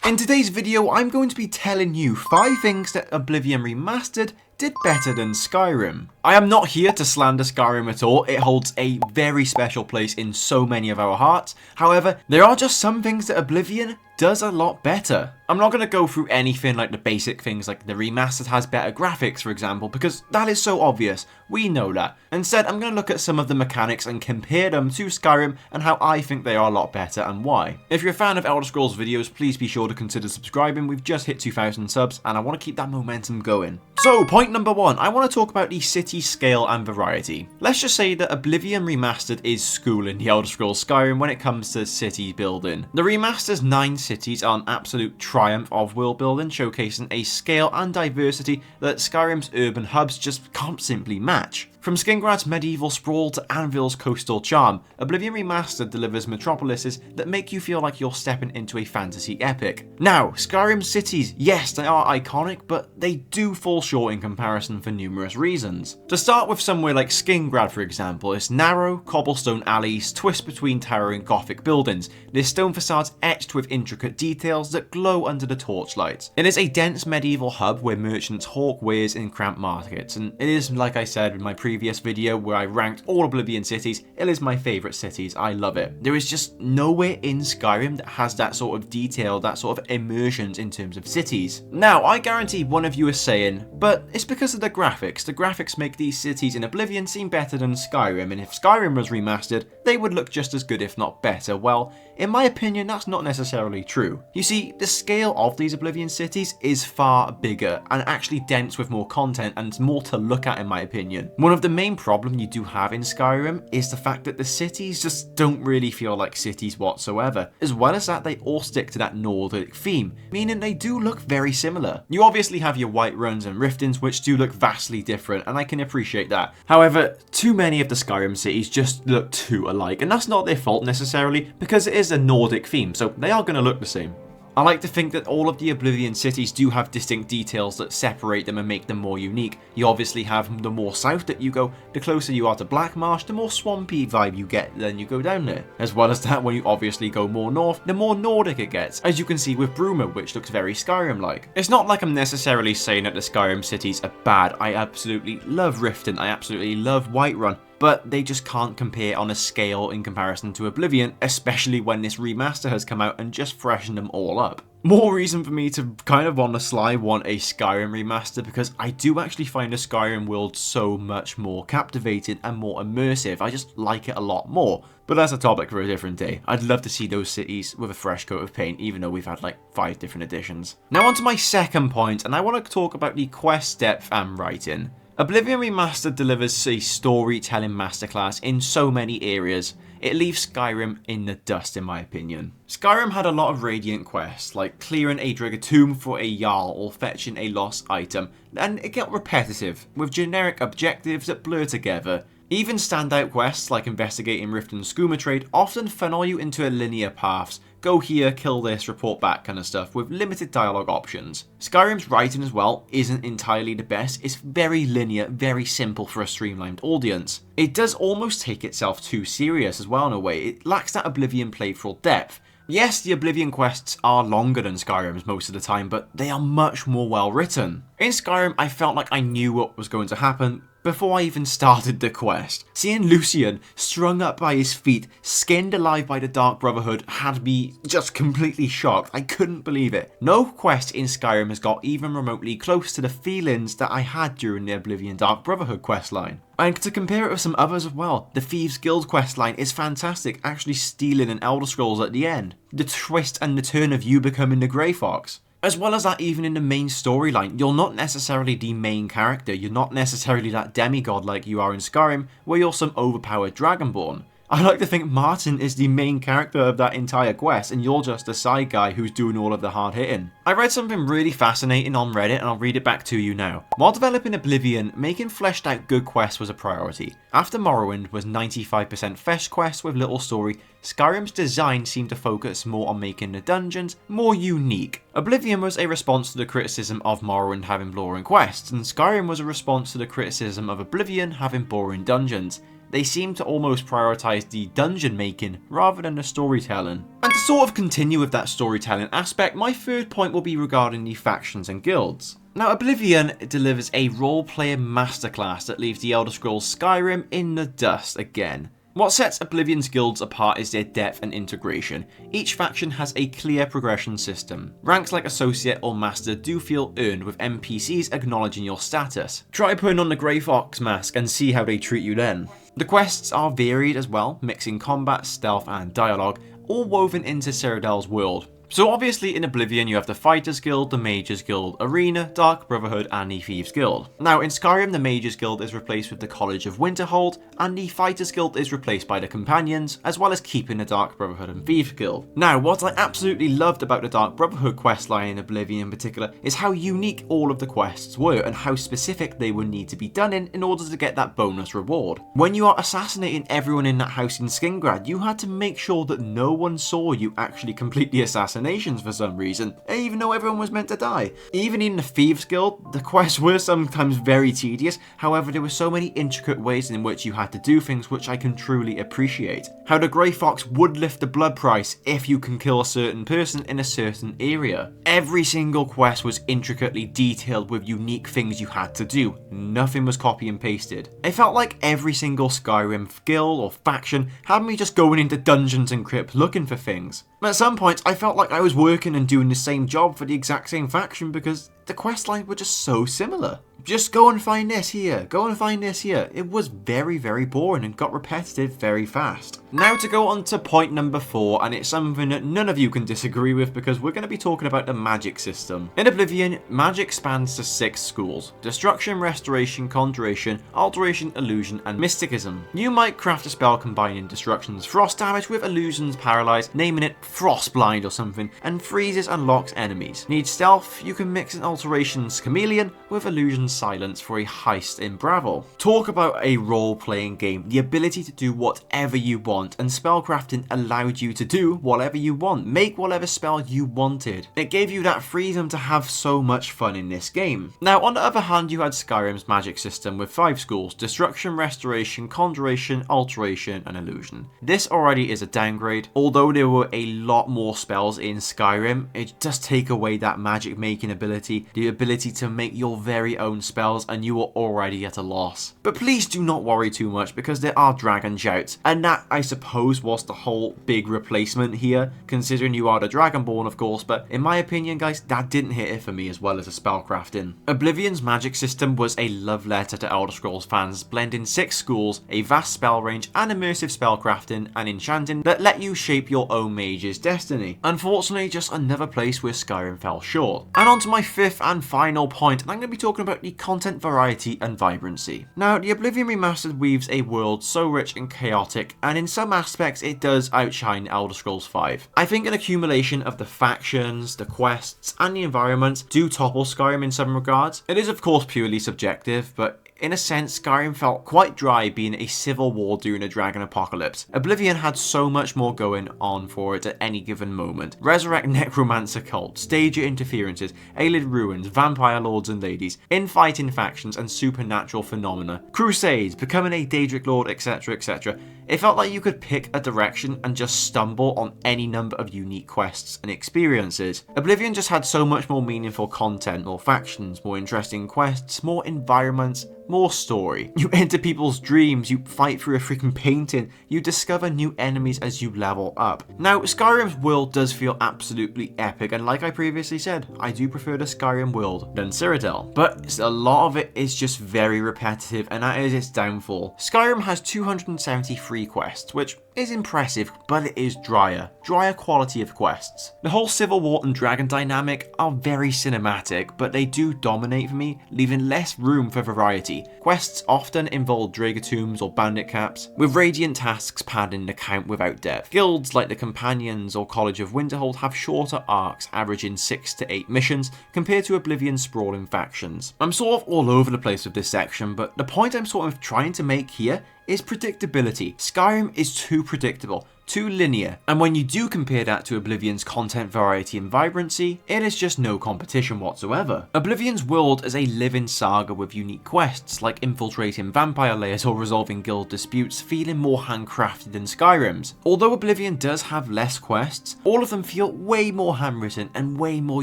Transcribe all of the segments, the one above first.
In today's video, I'm going to be telling you 5 things that Oblivion Remastered did better than Skyrim. I am not here to slander Skyrim at all, it holds a very special place in so many of our hearts. However, there are just some things that Oblivion does a lot better. I'm not going to go through anything like the basic things like the remastered has better graphics, for example, because that is so obvious, we know that. Instead, I'm going to look at some of the mechanics and compare them to Skyrim and how I think they are a lot better and why. If you're a fan of Elder Scrolls videos, please be sure to consider subscribing. We've just hit 2,000 subs and I want to keep that momentum going. So, point number 1, I want to talk about the city scale and variety. Let's just say that Oblivion Remastered is schooling the Elder Scrolls Skyrim when it comes to city building. The remaster's 9 cities are an absolute triumph of world building, showcasing a scale and diversity that Skyrim's urban hubs just can't simply match. From Skingrad's medieval sprawl to Anvil's coastal charm, Oblivion Remastered delivers metropolises that make you feel like you're stepping into a fantasy epic. Now, Skyrim's cities, yes, they are iconic, but they do fall short in comparison for numerous reasons. To start with somewhere like Skingrad, for example, its narrow, cobblestone alleys twist between towering gothic buildings, their stone facades etched with intricate details that glow under the torchlight. It is a dense medieval hub where merchants hawk wares in cramped markets, and it is, like I said in my previous video where I ranked all Oblivion cities, it is my favourite cities, I love it. There is just nowhere in Skyrim that has that sort of detail, that sort of immersion in terms of cities. Now, I guarantee one of you is saying, but it's because of the graphics make these cities in Oblivion seem better than Skyrim, and if Skyrim was remastered, they would look just as good if not better. Well, in my opinion, that's not necessarily true. You see, the scale of these Oblivion cities is far bigger and actually dense with more content and more to look at in my opinion. One of the main problem you do have in Skyrim is the fact that the cities just don't really feel like cities whatsoever. As well as that, they all stick to that Nordic theme, meaning they do look very similar. You obviously have your Whiteruns and Riftings which do look vastly different, and I can appreciate that. However, too many of the Skyrim cities just look too alike, and that's not their fault necessarily because it is a Nordic theme, so they are going to look the same. I like to think that all of the Oblivion cities do have distinct details that separate them and make them more unique. You obviously have the more south that you go, the closer you are to Blackmarsh, the more swampy vibe you get then you go down there. As well as that, when you obviously go more north, the more Nordic it gets, as you can see with Bruma, which looks very Skyrim-like. It's not like I'm necessarily saying that the Skyrim cities are bad. I absolutely love Riften, I absolutely love Whiterun, but they just can't compare on a scale in comparison to Oblivion, especially when this remaster has come out and just freshened them all up. More reason for me to kind of on the sly want a Skyrim remaster, because I do actually find the Skyrim world so much more captivating and more immersive. I just like it a lot more. But that's a topic for a different day. I'd love to see those cities with a fresh coat of paint, even though we've had like 5 different editions. Now on to my second point, and I want to talk about the quest depth and writing. Oblivion Remastered delivers a storytelling masterclass in so many areas. It leaves Skyrim in the dust in my opinion. Skyrim had a lot of radiant quests, like clearing a Drigger tomb for a Jarl or fetching a lost item, and it got repetitive, with generic objectives that blur together. Even standout quests like investigating Rift and Skooma trade often funnel you into a linear paths, go here, kill this, report back kind of stuff, with limited dialogue options. Skyrim's writing as well isn't entirely the best, it's very linear, very simple for a streamlined audience. It does almost take itself too serious as well in a way, it lacks that Oblivion playthrough depth. Yes, the Oblivion quests are longer than Skyrim's most of the time, but they are much more well written. In Skyrim, I felt like I knew what was going to happen before I even started the quest. Seeing Lucian strung up by his feet, skinned alive by the Dark Brotherhood, had me just completely shocked. I couldn't believe it. No quest in Skyrim has got even remotely close to the feelings that I had during the Oblivion Dark Brotherhood questline. And to compare it with some others as well, the Thieves Guild questline is fantastic, actually stealing an Elder Scrolls at the end. The twist and the turn of you becoming the Grey Fox. As well as that, even in the main storyline, you're not necessarily the main character, you're not necessarily that demigod like you are in Skyrim, where you're some overpowered Dragonborn. I like to think Martin is the main character of that entire quest and you're just a side guy who's doing all of the hard hitting. I read something really fascinating on Reddit and I'll read it back to you now. While developing Oblivion, making fleshed out good quests was a priority. After Morrowind was 95% fetch quests with little story, Skyrim's design seemed to focus more on making the dungeons more unique. Oblivion was a response to the criticism of Morrowind having boring quests, and Skyrim was a response to the criticism of Oblivion having boring dungeons. They seem to almost prioritize the dungeon making rather than the storytelling. And to sort of continue with that storytelling aspect, my third point will be regarding the factions and guilds. Now, Oblivion delivers a role-player masterclass that leaves the Elder Scrolls Skyrim in the dust again. What sets Oblivion's guilds apart is their depth and integration. Each faction has a clear progression system. Ranks like Associate or Master do feel earned, with NPCs acknowledging your status. Try putting on the Grey Fox mask and see how they treat you then. The quests are varied as well, mixing combat, stealth and dialogue, all woven into Cyrodiil's world. So obviously in Oblivion you have the Fighters Guild, the Mages Guild, Arena, Dark Brotherhood and the Thieves Guild. Now in Skyrim the Mages Guild is replaced with the College of Winterhold, and the Fighters Guild is replaced by the Companions, as well as keeping the Dark Brotherhood and Thieves Guild. Now what I absolutely loved about the Dark Brotherhood questline in Oblivion in particular is how unique all of the quests were and how specific they would need to be done in order to get that bonus reward. When you are assassinating everyone in that house in Skingrad, you had to make sure that no one saw you actually complete the assassination for some reason, even though everyone was meant to die. Even in the Thieves Guild, the quests were sometimes very tedious, however there were so many intricate ways in which you had to do things which I can truly appreciate. How the Grey Fox would lift the blood price if you can kill a certain person in a certain area. Every single quest was intricately detailed with unique things you had to do. Nothing was copy and pasted. It felt like every single Skyrim guild or faction had me just going into dungeons and crypts looking for things. At some points I felt like I was working and doing the same job for the exact same faction because the questlines were just so similar. Just go and find this here, go and find this here. It was very, very boring and got repetitive very fast. Now to go on to point number 4, and it's something that none of you can disagree with because we're going to be talking about the magic system. In Oblivion, magic spans to 6 schools: Destruction, Restoration, Conjuration, Alteration, Illusion, and Mysticism. You might craft a spell combining Destruction's frost damage with Illusion's paralyze, naming it Frostblind or something, and freezes and locks enemies. Need stealth? You can mix an Alteration's Chameleon with Illusion's silence for a heist in Bravel. Talk about a role-playing game. The ability to do whatever you want, and spellcrafting allowed you to do whatever you want, make whatever spell you wanted. It gave you that freedom to have so much fun in this game. Now on the other hand, you had Skyrim's magic system with 5 schools: Destruction, Restoration, Conjuration, Alteration, and Illusion. This already is a downgrade. Although there were a lot more spells in Skyrim, it does take away that magic making ability, the ability to make your very own spells, and you are already at a loss. But please do not worry too much because there are dragon shouts, and that I suppose was the whole big replacement here, considering you are the Dragonborn of course, but in my opinion guys, that didn't hit it for me as well as the spellcrafting. Oblivion's magic system was a love letter to Elder Scrolls fans, blending 6 schools, a vast spell range, and immersive spellcrafting and enchanting that let you shape your own mage's destiny. Unfortunately, just another place where Skyrim fell short. And on to my 5th and final point, and I'm going to be talking about the content variety and vibrancy. Now, the Oblivion Remastered weaves a world so rich and chaotic, and in some aspects it does outshine Elder Scrolls V. I think an accumulation of the factions, the quests, and the environments do topple Skyrim in some regards. It is of course purely subjective, but in a sense, Skyrim felt quite dry being a civil war during a dragon apocalypse. Oblivion had so much more going on for it at any given moment. Resurrect necromancer cult, stager interferences, alien ruins, vampire lords and ladies, infighting factions and supernatural phenomena, crusades, becoming a Daedric lord, etc, etc. It felt like you could pick a direction and just stumble on any number of unique quests and experiences. Oblivion just had so much more meaningful content, more factions, more interesting quests, more environments, more story. You enter people's dreams, you fight through a freaking painting, you discover new enemies as you level up. Now, Skyrim's world does feel absolutely epic, and like I previously said, I do prefer the Skyrim world than Cyrodiil, but a lot of it is just very repetitive, and that is its downfall. Skyrim has 273 quests, which is impressive, but it is drier quality of quests. The whole Civil War and Dragon dynamic are very cinematic, but they do dominate for me, leaving less room for variety. Quests often involve Dragatombs or Bandit Caps, with Radiant tasks padding the count without depth. Guilds like the Companions or College of Winterhold have shorter arcs, averaging 6 to 8 missions, compared to Oblivion's sprawling factions. I'm sort of all over the place with this section, but the point I'm sort of trying to make here is predictability. Skyrim is too predictable, too linear, and when you do compare that to Oblivion's content variety and vibrancy, it is just no competition whatsoever. Oblivion's world is a living saga with unique quests, like infiltrating vampire layers or resolving guild disputes, feeling more handcrafted than Skyrim's. Although Oblivion does have less quests, all of them feel way more handwritten and way more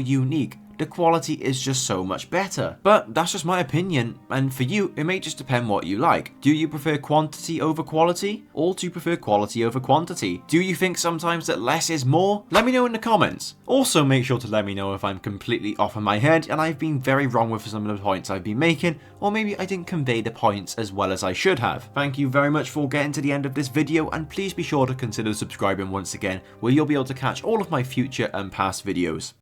unique. The quality is just so much better. But that's just my opinion, and for you, it may just depend what you like. Do you prefer quantity over quality? Or do you prefer quality over quantity? Do you think sometimes that less is more? Let me know in the comments. Also, make sure to let me know if I'm completely off in my head and I've been very wrong with some of the points I've been making, or maybe I didn't convey the points as well as I should have. Thank you very much for getting to the end of this video, and please be sure to consider subscribing once again, where you'll be able to catch all of my future and past videos.